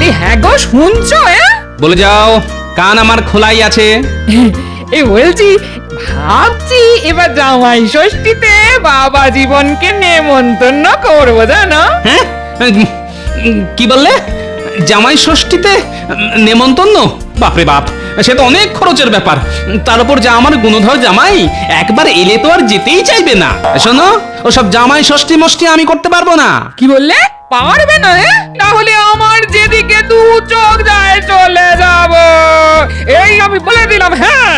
আরে হ্যাঁ গো, শুনছো? বলে যাও, কান আমার খোলাই আছে। এই বলছি, ভাবছি এবার জামাই ষষ্ঠীতে বাবা জীবনকে নেমন্তন্ন করবো, জানো? হ্যাঁ, কি বললে? জামাই ষষ্ঠীতে নেমন্তন্ন? বাপরে বাপ, সে তো অনেক খরচের ব্যাপার। তার উপর যা আমার গুণধর জামাই, একবার এলে তো আর যেতেই চাইবে না। শোনো, ওসব জামাই ষষ্ঠী মষ্টি আমি করতে পারবো না। কি বললে? পারবে না? তাহলে আমার যেদিকে দু চোখ যায় চলে যাব, এই আমি বলে দিলাম। হ্যাঁ,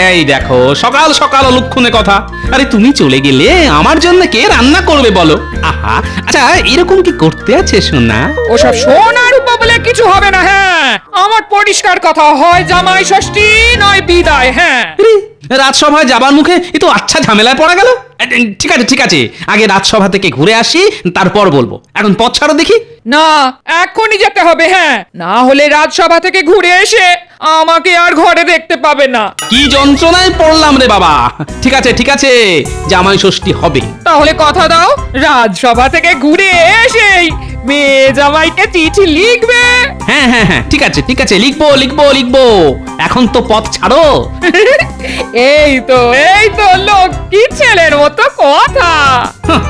এই দেখো, সকাল সকাল অলক্ষণে কথা। আরে তুমি চলে গেলে আমার জন্য কে রান্না করবে বলো? আহা, আচ্ছা এরকম কি করতে আছে সোনা? ওসব সোনার উপর বলে কিছু হবে না। হ্যাঁ, আমার পরিষ্কার কথা, হয় জামাই ষষ্ঠী নয় বিদায়। হ্যাঁ, রাজসভায় যাবার মুখে এ তো আচ্ছা ঝামেলায় পড়া গেল। ঠিক আছে ঠিক আছে, আগে রাজসভা থেকে ঘুরে আসি, তারপর বলবো। এখন পথ ছাড়ো দেখি। না, এখনই যেতে হবে। হ্যাঁ, না হলে রাজসভা থেকে ঘুরে এসে আমাকে আর ঘরে দেখতে পাবে না। কি যন্ত্রণায় পড়লাম রে বাবা। ঠিক আছে ঠিক আছে, জামাই ষষ্ঠী হবে। তাহলে কথা দাও, রাজসভা থেকে ঘুরে এসেই মেয়ে জামাইকে চিঠি লিখবে। হ্যাঁ হ্যাঁ হ্যাঁ, ঠিক আছে ঠিক আছে, লিখবো লিখবো লিখবো। এখন তো পথ ছাড়ো। এই তো লক্ষ্মী ছেলের মতো কথা। হাহ।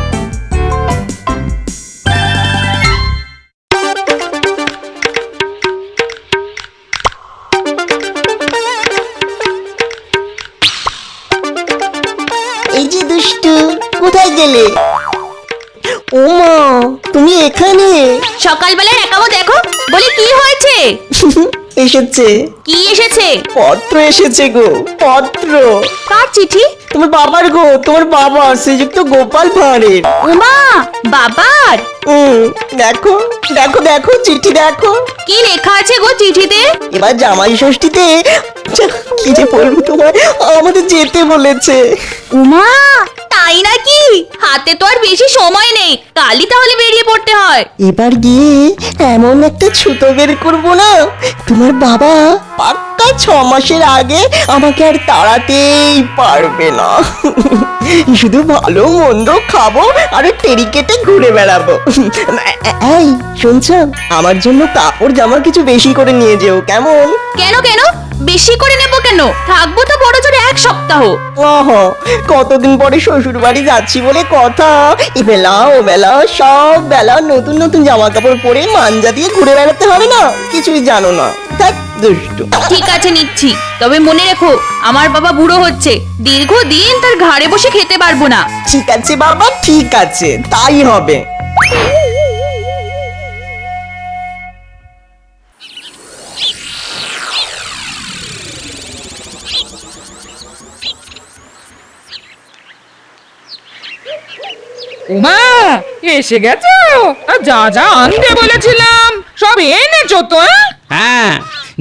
এই যে দুষ্টু, কোথায় গেলে? ও মা, তুমি এখানে? সকালবেলায় একাবো দেখো, বলি কি হয়েছে? এসেছে। কি এসেছে? পত্র এসেছে গো, পত্র। কার চিঠি? তোমার বাবার গো, তোমার বাবা শ্রীযুক্ত গোপাল ভাঁড়ের। উমা, বাবার? দেখো দেখো দেখো, চিঠি দেখো। কি লেখা আছে গো চিঠিতে? এবার জামাই ষষ্ঠীতে কি যে বলবো তোমায়, আমাদের যেতে বলেছে। উমা, তাই নাকি? হাতে তো আর বেশি সময় নেই, কালই তাহলে বেরিয়ে পড়তে হয়। এবার গিয়ে এমন একটা ছুতো বের করবো না, তোমার বাবা পাক্কা 6 মাসের আগে আমাকে আর তাড়াতেই পারবে না। শুধু ভালো মন্দ খাবো আর টেরি কেটে ঘুরে বেড়াবো। এই শুনছো, আমার জন্য কাপড় জামা কিছু বেশি করে নিয়ে যেও, কেমন? কেন কেন? বেশি করে নেব কেন? থাকবো তো বড় জোরে 1 সপ্তাহ। কতদিন পরে শ্বশুর বাড়ি যাচ্ছি বলে কথা, এ বেলা ও বেলা সব বেলা নতুন নতুন জামা কাপড় পরে মাঞ্জা দিয়ে ঘুরে বেড়াতে হবে না, কিছুই জানো না। থাক দুষ্টু। ঠিক আছে নিচ্ছি, তবে মনে রেখো আমার বাবা বুড়ো হচ্ছে, দীর্ঘদিন তার ঘাড়ে বসে খেতে পারবো না। ঠিক আছে বাবা, ঠিক আছে, তাই হবে। উমা, এসে গেছো? যা যা আনতে বলেছিলাম সব এনেছো তো? হ্যাঁ,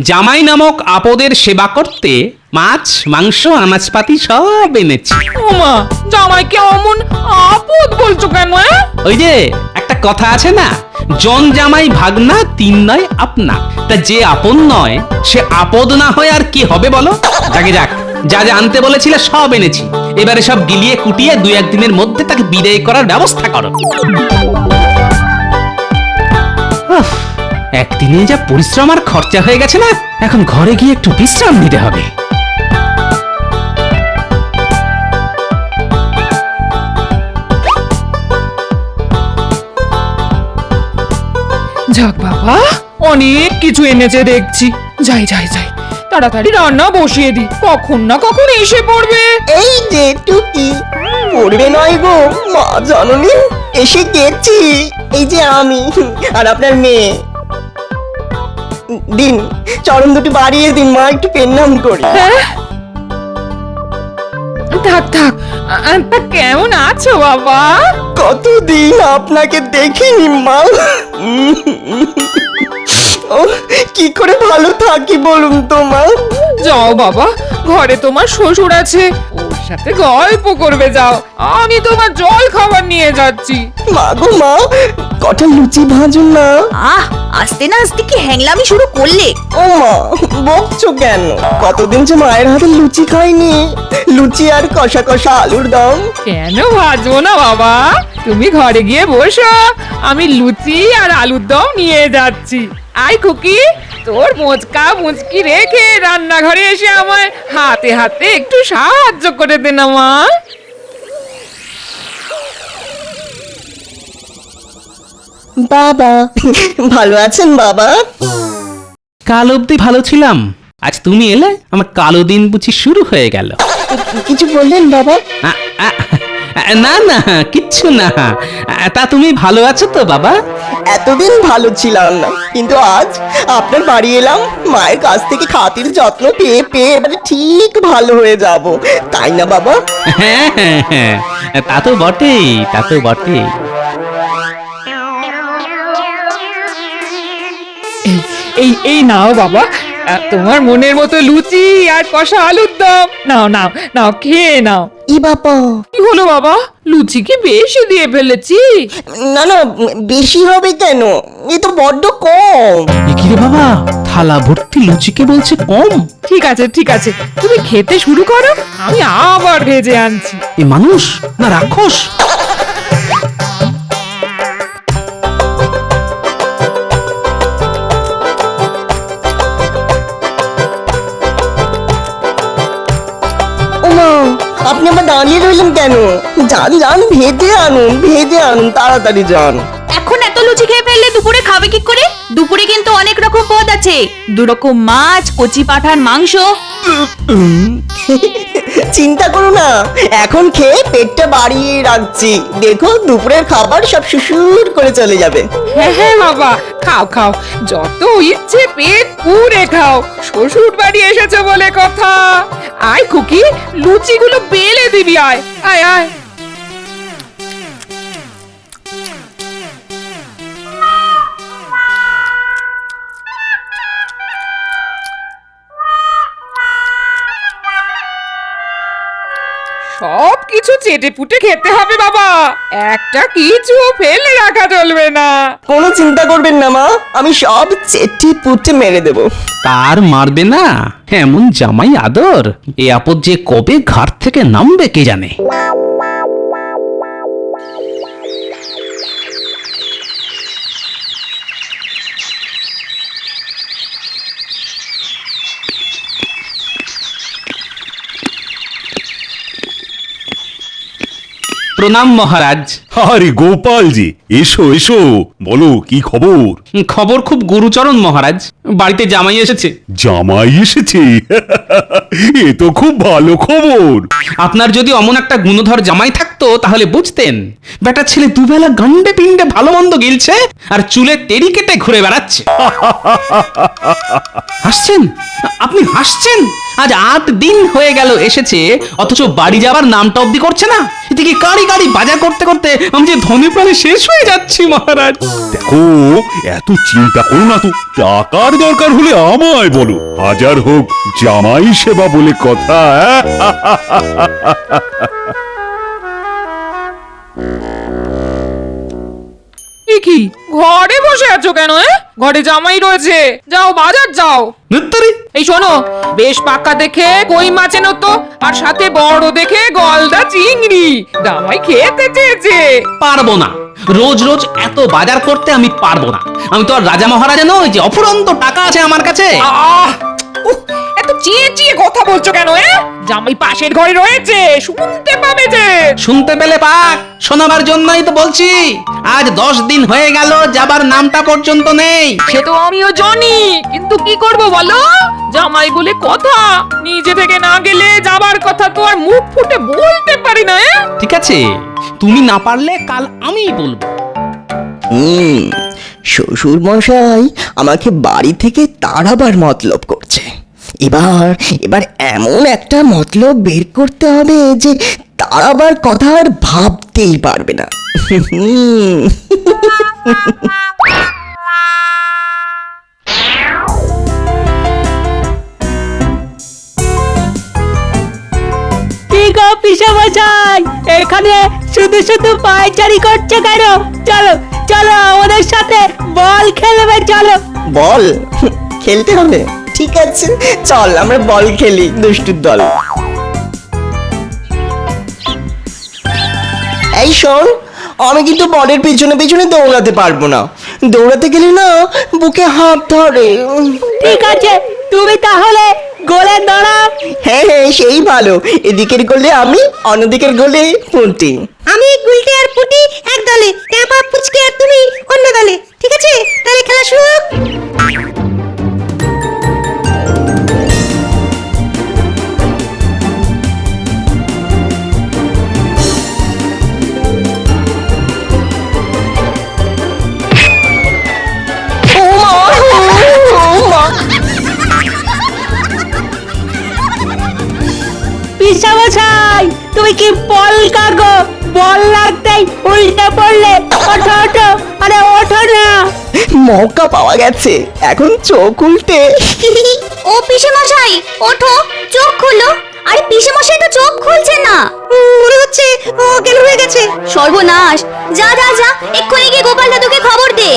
জামাই নামক আপদের সেবা করতে মাছ মাংস আনাজপাতি সব এনেছি। উমা, জামাইকে অমন আপদ বলছো কেন? ওই যে একটা কথা আছে না, জন জামাই ভাগনা 3 নয় আপনা। তা যে আপন নয় সে আপদ না হয় আর কি হবে বলো? যাকে যাক, যা যা আনতে বলেছিলে সব এনেছি। এবারে সব গিলিয়ে কুটিয়ে 2-1 দিনের মধ্যে তাকে বিদায় করার ব্যবস্থা করো। উফ, একদিনে যা পরিশ্রম আর খরচা হয়ে গেছে না, এখন ঘরে গিয়ে একটু বিশ্রাম নিতে হবে। যাক বাবা, অনেক কিছু এনেছে দেখছি। যাই যাই যাই, তাড়াতাড়ি রান্না বসিয়ে দি, কখন না কখন এসে পড়বে। এই যে টুকি, পড়বে নয় গো মা জননী, এসে গেছি। এই যে আমি আর আপনার মেয়ে। দিন, চরণ দুটি বাড়িয়ে দিন মা, একটু পেন্নাম করি। হ্যাঁ? থাক থাক, তা কেমন আছো বাবা? কতদিন আপনাকে দেখিনি মা। ও, কি করে ভালো থাকি বলুন তো মা। যাও বাবা, ঘরে তোমার শ্বশুর আছে, ওর সাথে গল্প করবে যাও। আমি তোমার জল খাবার নিয়ে যাচ্ছি। মা গো মা, কটা লুচি ভাজুন না। আহ, আস্তে না আস্তে কি হ্যাংলামি শুরু করলে? ও মা, বকছো কেন? কতদিন যে মায়ের হাতে লুচি খাইনি। লুচি আর কষা কষা আলুর দম। কেন ভাজবো না বাবা, তুমি ঘরে গিয়ে বসো, আমি লুচি আর আলুর দম নিয়ে যাচ্ছি। আই খুকি, তোর মোচকা মুচকি রেখে রান্নাঘরে এসে আমায় হাতে হাতে একটু সাহায্য করে দে না মা। বাবা ভালো আছেন বাবা? কাল অবধি ভালো ছিলাম, আজ তুমি এলে আমার কালো দিন বুঝি শুরু হয়ে গেল। কিছু বললেন বাবা? আ, আ, না না কিচ্ছু না। তা তুমি ভালো আছো তো বাবা? এতদিন ভালো ছিলাম না, কিন্তু আজ আপনার বাড়ি এলাম, মায়ের কাছ থেকে খাতির যত্ন পেয়ে পেয়ে এবারে ঠিক ভালো হয়ে যাব, তাই না বাবা? হ্যাঁ হ্যাঁ হ্যাঁ, তা তো বটেই, তা তো বটেই। এই এই নাও বাবা, তোমার মনের মতো লুচি আর কষা আলুর দম। নাও নাও নাও, খেয়ে নাও। ই বাবা, কি হলো বাবা, লুচি কি বেশি দিয়ে ফেলেছি? না না, বেশি হবে কেন, এ তো বড্ড কম। কি রে বাবা, থালা ভর্তি লুচিকে বলছে কম? ঠিক আছে ঠিক আছে, তুমি খেতে শুরু করো, আমি আবার ভেজে আনছি। এ মানুষ না রাক্ষস? ওমা, আপনি আবার দাঁড়িয়ে রইলেন কেন? যান যান, ভেজে আনুন, তাড়াতাড়ি যান। এখন এত লুচি খেয়ে ফেললে দুপুরে খাবে কি করে? দুপুরে কিন্তু অনেক রকম পদ আছে, 2 রকম মাছ, কচি পাঠার মাংস। চিন্তা করো না, এখন খেয়ে পেটটা বাড়িয়ে রাখছি, দেখো দুপুরের খাবার সব সুসুর করে চলে যাবে। হ্যাঁ হ্যাঁ বাবা, খাও খাও, যত ইচ্ছে পেট পুরে খাও, শ্বশুর বাড়ি এসেছে বলে কথা। আয় খুকি, লুচিগুলো বেলে দিবি, আয় আয় আয়। সব কিছু চেটে পুটে খেতে হবে বাবা, একটা কিছু ফেলে রাখা চলবে না। কোনো চিন্তা করবেন না মা, আমি সব চেটে পুটে মেরে দেবো। তার মারবে না, এমন জামাই আদর, এ আপদ যে কবে ঘাট থেকে নামবে কে জানে। প্রণাম মহারাজ। আরে গোপালজি, এসো এসো, বলো কি খবর? খবর খুব গুরুচরণ মহারাজ, বাড়িতে জামাই এসেছে। জামাই এসেছে? এ তো খুব ভালো খবর। আপনার যদি অমন একটা গুণধর জামাই থাকতো তাহলে বুঝতেন, বেটা ছেলে দুবেলা গান্ডে পিণ্ডে ভালো মন্দ গিলছে আর চুলে তেড়ি কেটে ঘুরে বেড়াচ্ছে। হাসছেন? আপনি হাসছেন? আজ 8 দিন হয়ে গেল এসেছে, অথচ বাড়ি যাবার নামটা অব্দি করছে না। এদিকে গাড়ি গাড়ি বাজার করতে করতে আমি যে ধনে প্রাণে শেষ হয়ে যাচ্ছি মহারাজ। দেখো, এত চিন্তা করো না তো, টাকার দরকার হলে আমায় বলো, হাজার হোক জামাই সেবা বলে কথা। কি ঘরে বসে আছো কেন? ঘরে জামাই রয়েছে, যাও বাজার যাও। ধুত্তরি। এই শোনো, বেশ পাকা দেখে কই মাছ এনো তো, আর সাথে বড় দেখে গলদা চিংড়ি, জামাই খেতে চেয়েছে। পারবো না, রোজ রোজ এত বাজার করতে আমি পারবো না। আমি তো আর রাজা মহারাজা নই যে অফুরন্ত টাকা আছে আমার কাছে। আহ উহ, এত চেয়ে চেয়ে কথা বলছো কেন? জামাই পাশের ঘরে রয়েছে, শুনতে পাবে যে। শুনতে পেলে পাক, শোনাবার জন্যই তো বলছি। আজ 10 দিন হয়ে গেল, যাবার নামটা পর্যন্ত নেই। সে তো আমিও জানি, কিন্তু কি করব বলো, জামাই বলে কথা, নিজে থেকে না গেলে যাবার কথা তো আর মুখ ফুটে বলতে পারি না। ঠিক আছে, তুমি না পারলে কাল আমিই বলবো। শ্বশুর মশাই আমাকে বাড়ি থেকে তাড়াবার মতলব করছে। এবার এমন একটা মতলব বের করতে হবে যে তাড়াবার কথা আর ভাবতেই পারবে না। পিসামশাই, এখানে শুধু শুধু পায়চারি করছে কেন? চলো চলো আমাদের সাথে বল খেলবে, চলো। বল খেলতে হবে? ঠিক আছে, চল আমরা বল খেলি, দুষ্টুর দল। এই শোন, আমি কিন্তু বলের পেছনে পেছনে দৌড়াতে পারবো না, দৌড়াতে গেলে না বুকে হাত ধরে। ঠিক আছে তুমি তাহলে গোলে দাঁড়াও। হ্যাঁ হ্যাঁ সেই ভালো, এদিকের গোলে আমি, অন্যদিকের গোলে পুঁটি। আমি গুলটে আর পুটি এক দলে, ট্যাপা পুচকে আর তুমি অন্য দলে। ঠিক আছে, তাহলে খেলা শুরু হোক। ও মা, ও মা। পিসামশাই তুমি কি বল কাগো, বল লাগতেই উল্টে পড়লে। ওঠো ওঠো, আরে ওঠো না। মৌকা পাওয়া গেছে, এখন চোখ উল্টে। ও পিসে মশাই ওঠো, চোখ খুলো। আরে পিসে মশাই তো চোখ খুলছে না। মনে হচ্ছে ও গেল হয়ে গেছে। সর্বনাশ, যা যা যা, এক্ষুনি গিয়ে গোপাল দাদুকে খবর দে।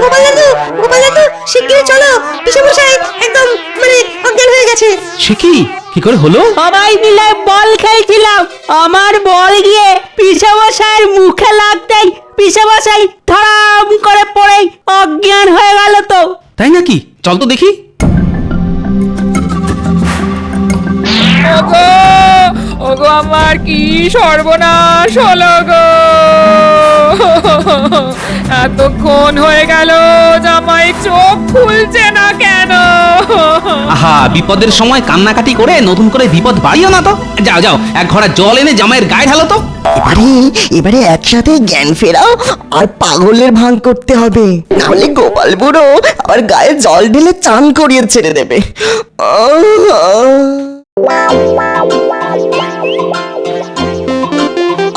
গোপাল দাদু, গোপাল দাদু, শিগগিরই চলো, পিসেমশাই একদম মানে অজ্ঞান হয়ে গেছে। সে কি করে হলো? সবাই মিলে বল খেলছিলাম, আমার বল গিয়ে পিসামশাইয়ের মুখে লাগতেই পিসামশাই ধরাম করে পড়ে অজ্ঞান হয়ে গেল তো। তাই নাকি? চল তো দেখি। ওগো ওগো আমার কি সর্বনাশ হলো গো, এতক্ষণ হয়ে গেল জামাই চোখ খুলছে না কেন? আহা, বিপদের সময় কান্নাকাটি করে নতুন করে বিপদ বাড়িও না তো। যাও যাও, এক ঘড়া জল এনে জামাইয়ের গায়ে ঢালো তো। এবারে একসাথে জ্ঞান ফেরাও আর পাগলের ভান করতে হবে, নাহলে গোপাল বুড়ো আবার গায়ে জল ঢেলে চান করিয়ে ছেড়ে দেবে।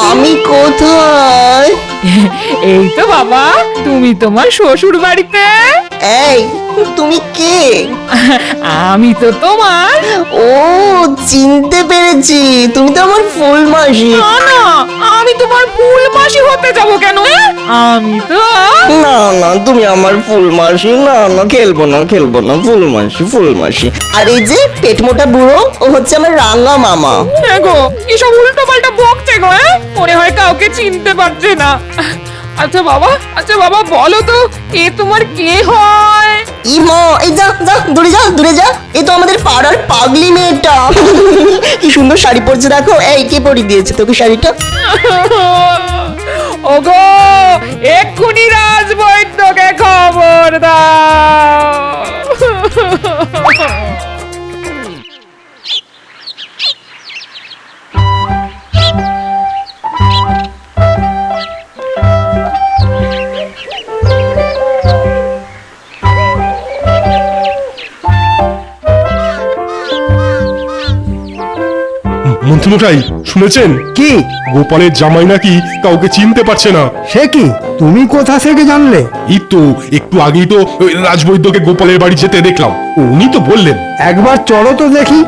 আমি কোথায়? এই তো বাবা, তুমি তোমার শ্বশুর বাড়িতে। এই তুমি কে? আমি তো তোমার। ও চিনতে পেরেছি, তুমি তো আমার ফুল মাসি। না না, আমি তোমার ফুল মাসি হতে যাব কেন? আমি তো না না তুমি আমার ফুল মাসি। না না খেলবো না খেলবো না, ফুল মাসি ফুল মাসি। আর এই যে পেট মোটা বুড়ো, ও হচ্ছে আমার রাঙা মামা। গো কি সব উল্টো পাল্টা বকছে গো, মনে হয় কাউকে চিনতে পারছে না। আচ্ছা বাবা বলো তো, এ তোমার কে হয়? ই মা, এই যা যা দূরে যা দূরে যা, এ তো আমাদের পাড়ার পাগলি মেয়েটা। কি সুন্দর শাড়ি পরছে দেখো। এই কে পরিয়ে দিয়েছে তোকে শাড়িটা? ওগো এক্ষুনি রাজবৈদ্যকে খবর দাও। মন্ত্রীমশাই শুনেছেন কি? গোপালের জামাই নাকি কাউকে চিনতে পারছে না। সে কি? তুমি কোথা থেকে জানলে? এই তো একটু আগেই তো ওই রাজবৈদ্যকে গোপালের বাড়ি যেতে দেখলাম, উনি তো বললেন। একবার চলো তো দেখি।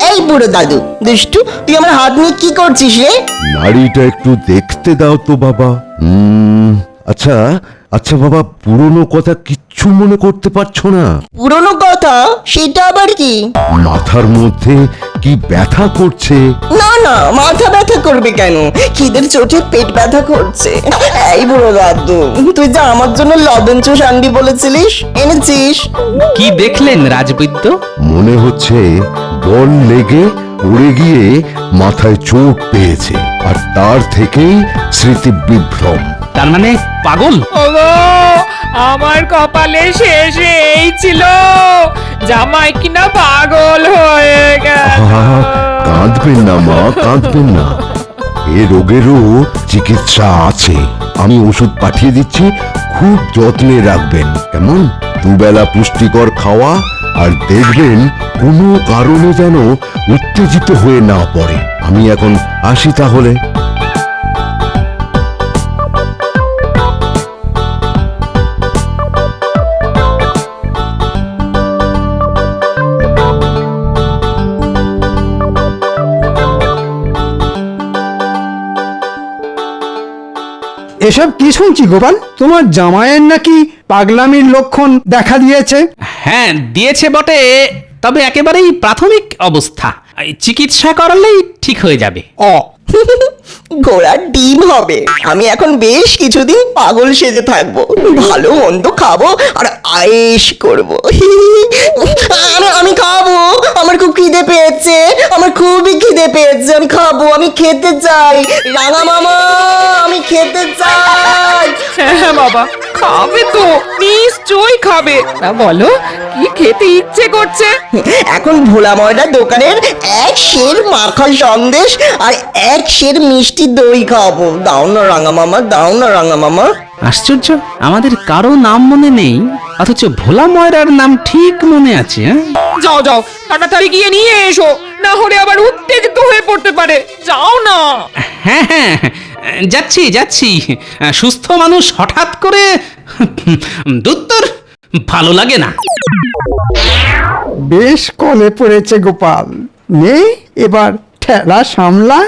এই বুড়ো দাদু দুষ্টু, তুই আমার হাত নিয়ে কি করছিস রে? নাড়িটা একটু দেখতে দাও তো বাবা। আচ্ছা আচ্ছা বাবা, পুরনো কথা কিচ্ছু মনে করতে পারছো না? পুরনো কথা? সেটা আবার কি? মাথার মধ্যে কি ব্যথা করছে? না না, মাথা ব্যথা করবে কেন? খিদের চোটে পেট ব্যথা করছে। এই বুড়ো দাদু, তুই যে আমার জন্য লবণ চুষ আনবি বলেছিলিস, এনেছিস? কি দেখলেন রাজবৈদ্য? মনে হচ্ছে বল লেগে পড়ে গিয়ে মাথায় চোট পেয়েছে, আর তার থেকেই স্মৃতি বিভ্রম। তার মানে পাগল? ওগো আমার কপালে শেষে এই ছিল, জামাই কিনা পাগল হয়ে গেল। কাঁদবেন না মা, কাঁদবেন না। এ রোগেরও চিকিৎসা আছে, আমি ওষুধ পাঠিয়ে দিচ্ছি, খুব যত্নে রাখবেন কেমন? দুবেলা পুষ্টিকর খাওয়া, আর দেখবেন কোনো কারণে যেন উত্তেজিত হয়ে না পড়ে। আমি এখন আসি তাহলে। এসব কি শুনছি গোপাল? তোমার জামাইয়ের নাকি পাগলামির লক্ষণ দেখা দিয়েছে? হ্যাঁ দিয়েছে বটে, তবে একেবারেই প্রাথমিক অবস্থা। এই চিকিৎসা করালেই ঠিক হয়ে যাবে। ঘোড়ার ডিম হবে। আমি এখন বেশ কিছুদিন পাগল সেজে থাকবো, ভালো মন্দ খাবো আর আয়েশ করবো। আমি খাবো, আমার খুব খিদে পেয়েছে, আমার খুবই খিদে পেয়েছে, আমি খাবো, আমি খেতে চাই। রাঙা মামা, আমি খেতে চাই। হ্যাঁ বাবা, খাবে তো, নিশ্চয়ই খাবে। না বলো, কি খেতে ইচ্ছে করছে? এখন ভোলা ময়দার দোকানের এক সের মাখা সন্দেশ আর এক সের মিষ্টি দই খাবো। দাও না রাঙা মামা, দাও না রাঙা মামা। আশ্চর্য, আমাদের কারো নাম মনে নেই, অথচ ভোলা ময়রার নাম ঠিক মনে আছে। হ্যাঁ যাও যাও, তাড়াতাড়ি গিয়ে নিয়ে এসো, না হলে আবার উত্তেজিত হয়ে পড়তে পারে। যাও না। হ্যাঁ হ্যাঁ, যাচ্ছি যাচ্ছি। সুস্থ মানুষ হঠাৎ করে দুত্তর ভালো লাগে না। বেশ কলে পড়েছে গোপাল, নে এবার ঠেলা সামলা।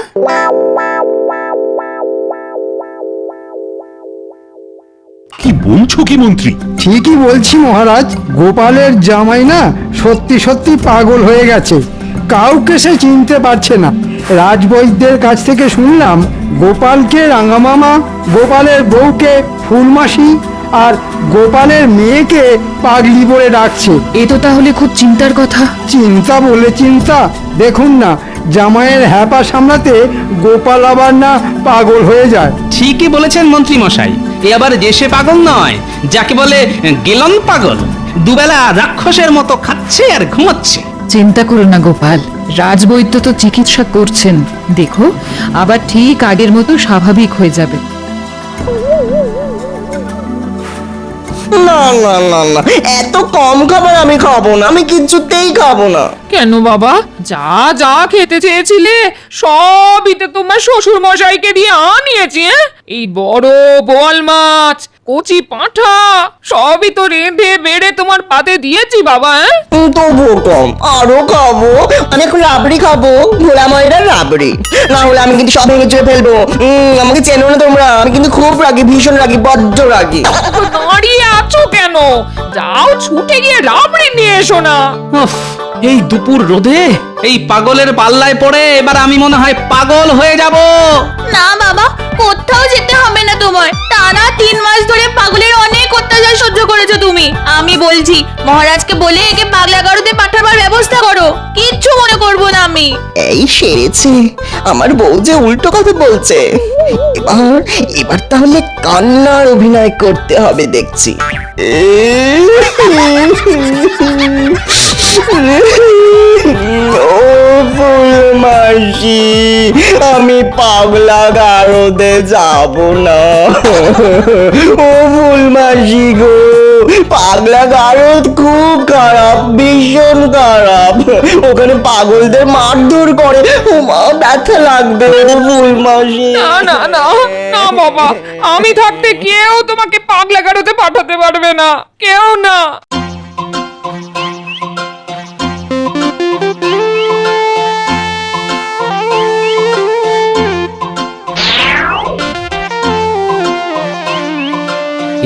কি বলছো কি মন্ত্রী? ঠিকই বলছি মহারাজ, গোপালের জামাই না সত্যি সত্যি পাগল হয়ে গেছে, কাউকে সে চিনতে পারছে না। রাজবৈদ্যের কাছ থেকে শুনলাম গোপালকে রাঙামামা, গোপালের বউকে ফুলমাসি আর গোপালের মেয়েকে পাগলি বলে ডাকছে। এ তো তাহলে খুব চিন্তার কথা। চিন্তা বলে চিন্তা, দেখুন না জামাইয়ের হ্যাপা সামলাতে গোপাল আবার না পাগল হয়ে যায়। ঠিকই বলেছেন মন্ত্রী মশাই, এ আবার দেশে পাগল নয়, যাকে বলে গেলন পাগল। দুবেলা রাক্ষসের মতো খাচ্ছে আর ঘুমাচ্ছে। চিন্তা করো না গোপাল, রাজবৈদ্য তো চিকিৎসা করছেন, দেখো আবার ঠিক আগের মতো স্বাভাবিক হয়ে যাবে। না না না না, এত কম খাবার আমি খাবো না, আমি কিছুতেই খাবো না। কেন বাবা, যা যা খেতে চেয়েছিলে সবই তো তোমার শ্বশুর মশাইকে দিয়ে আনিয়েছি। এই বড় বোয়াল মাছ, কচি পাঁঠা সবই তো রেঁধে বেড়ে তোমার পাতে দিয়েছি বাবা। তবুও কম, আরো খাবো। আমি এখন রাবড়ি খাবো, ভোলা ময়দার রাবড়ি, না হলে আমি কিন্তু সব ভেঙে চুয়ে ফেলবো। আমাকে চেনো না তোমরা, আমি কিন্তু খুব রাগি, ভীষণ রাগি, বড্ড রাগি। তো দাঁড়িয়ে আছো কেন? যাও ছুটে গিয়ে রাবড়ি নিয়ে এসো না। উফ, এই দুপুর রোদে এই পাগলের পাল্লায় পড়ে এবার আমি মনে হয় পাগল হয়ে যাব। না বাবা, কোথাও যেতে হবে না তোমার। টানা 3 মাস ধরে পাগলের অনেক অত্যাচার সহ্য করেছো তুমি। আমি বলছি মহারাজকে বলে একে পাগলা গারদে পাঠাবার ব্যবস্থা করো, কিচ্ছু মনে করবো না আমি। এই সেরেছে, আমার বউ যে উল্টো কথা বলছে। এবার এবার তাহলে কান্নার অভিনয় করতে হবে দেখছি। ও ফুলমাসি, আমি পাগলা গারদে যাব না। ও ফুলমাসি গো, পাগলা গারদ খুব খারাপ, ভীষণ খারাপ। ওখানে পাগলদের মারধর করে, ও মা ব্যথা লাগবে। ফুলমাসি, না না না না বাবা, আমি থাকতে কেউ তোমাকে পাগলা গারদে পাঠাতে পারবে না, কেউ না।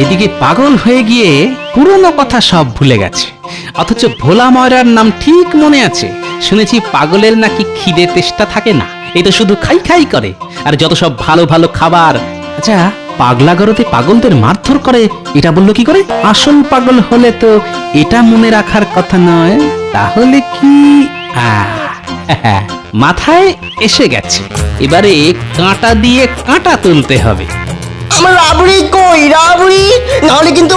এদিকে পাগল হয়ে গিয়ে পুরনো কথা সব ভুলে গেছে, অথচ ভোলা ময়রার নাম ঠিক মনে আছে। শুনেছি পাগলের নাকি খিদে তেষ্টা থাকে না, এই তো শুধু খাই খাই করে, আর যত সব ভালো ভালো খাবার। আচ্ছা, পাগলা গারদে পাগলদের মারধর করে এটা বললো কি করে? আসল পাগল হলে তো এটা মনে রাখার কথা নয়, তাহলে কি? মাথায় এসে গেছে, এবারে কাঁটা দিয়ে কাঁটা তুলতে হবে। আমার রাবড়ি কই? রাবড়ি নাহলে কিন্তু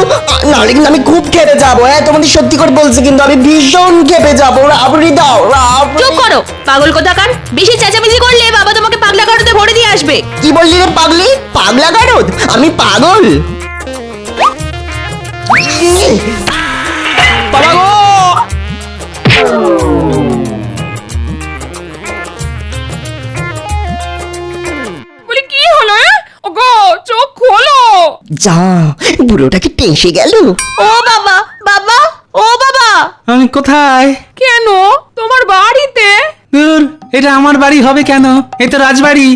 আমি খুব খেপে যাবো। তোমাদের সত্যি করে বলছি, কিন্তু আমি ভীষণ খেপে যাবো। রাবড়ি দাও, রাবড়ি। চুপ করো পাগল কোথাকার, বেশি চেঁচামেচি করলে বাবা তোমাকে পাগলা গারদে ভরে দিয়ে আসবে। কি বললি রে পাগলি? পাগলা গারদ? আমি পাগল? বাবা গো, বলি কি হলো? ওগো চোখ খোলো। যা, বুড়োটাকে টেসে গেল। ও বাবা, বাবা, ও বাবা। আমি কোথায়? কেন তোমার বাড়িতে? দূর, এটা আমার বাড়ি হবে কেন? এ তো রাজবাড়ি।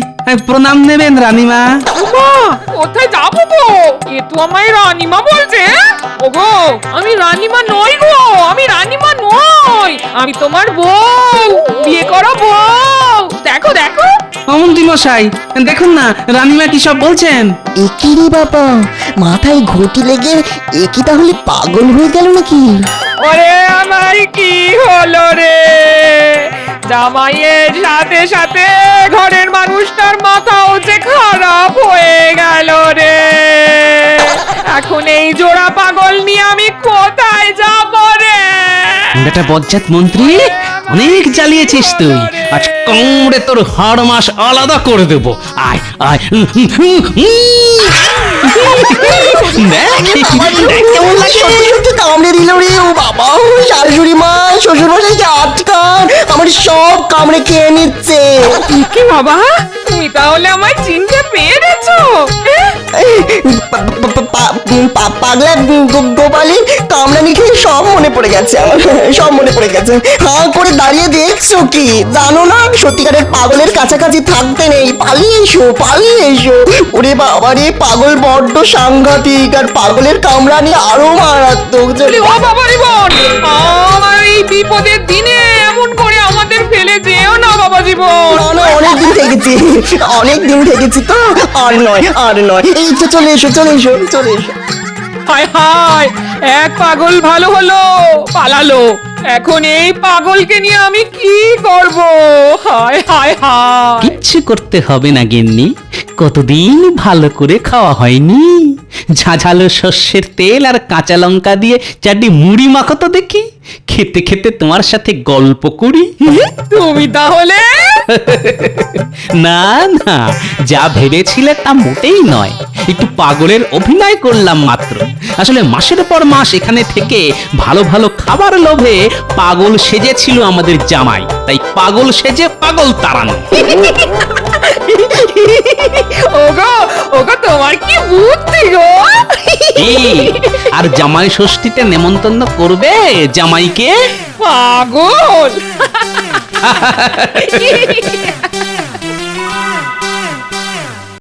প্রণাম নেবেন রানীমা। মা, কোথায় যাবো গো? এ তো আমায় রানীমা বলছে। ওগো, আমি রানীমা নই গো, আমি রানীমা নই, আমি তোমার বউ, বিয়ে করা বউ। দেখো দেখো। মন্ত্রী মশাই দেখুন না রানীমা কি সব বলছেন। একি রে বাবা, মাথায় ঘটি লেগে একি তাহলে পাগল হয়ে গেল নাকি? ওরে আমার কি হলো রে? জামাইয়ের সাথে সাথে ঘরের মানুষটার মাথাও যে খারাপ হয়ে গেল রে। এখন এই জোড়া পাগল নিয়ে আমি কোথায় যাব রে? বেটা বজ্জাত মন্ত্রী, অনেক জ্বালিয়েছিস তুই, আজ কামড়ে তোর হাড় মাস আলাদা করে দেবো। আয় আয় কেমন লাগে? সত্যি সত্যি কামড়ে দিল রে। ও বাবা, শাশুড়ি মা, শ্বশুর মশাইকে আটকান, আমার সব কামড়ে খেয়ে নিচ্ছে। কি বাবা, তুমি তাহলে আমায় চিনতে পেরেছো? পাগলা গোপালের কামড়ানি খেয়ে সব মনে পড়ে গেছে আমার, সব মনে পড়ে গেছে। হাঁ করে দাঁড়িয়ে দেখছো কি? জানো না সত্যিকারের পাগলের কাছাকাছি থাকতে নেই, পালিয়ে এসো, পালিয়ে এসো। ওরে বাবা রে, পাগল বড্ড সাংঘাতিক, আর পাগলের কামড়ানি আরো মারাত্মক। ও বাবা রে বোন, আমার এই বিপদের দিনে এমন করে আমাদের ফেলে যেও না বাবা জীবন। না না, অনেকদিন থেকেছি, অনেকদিন থেকেছি তো, আর নয়, আর নয়। এই তো চলে এসো, চলে এসো, চলে এসো। হায় হায়, এক পাগল ভালো হলো, পালালো। এখন এই পাগলকে নিয়ে আমি কি করব? হায় হায় হায়। কিচ্ছু করতে হবে না গিন্নি, কতদিন ভালো করে খাওয়া হয়নি। ঝাঝালো সর্ষের তেল আর কাঁচা লঙ্কা দিয়ে চারটি মুড়ি মাখো তো দেখি, খেতে খেতে তোমার সাথে গল্প করি। তুমি তাহলে? না না, যা ভেবেছিলে তা মোটেই নয়, একটু পাগলের অভিনয় করলাম মাত্র। আসলে মাসের পর মাস এখানে থেকে ভালো ভালো খাবার লোভে পাগল সেজেছিল আমাদের জামাই, তাই পাগল সেজে পাগল তাড়ানো। ওগো ওগো, তোমার কি বুদ্ধি গো? এই, আর জামাই ষষ্ঠীতে নেমন্তন্ন করবে জামাইকে? পাগল।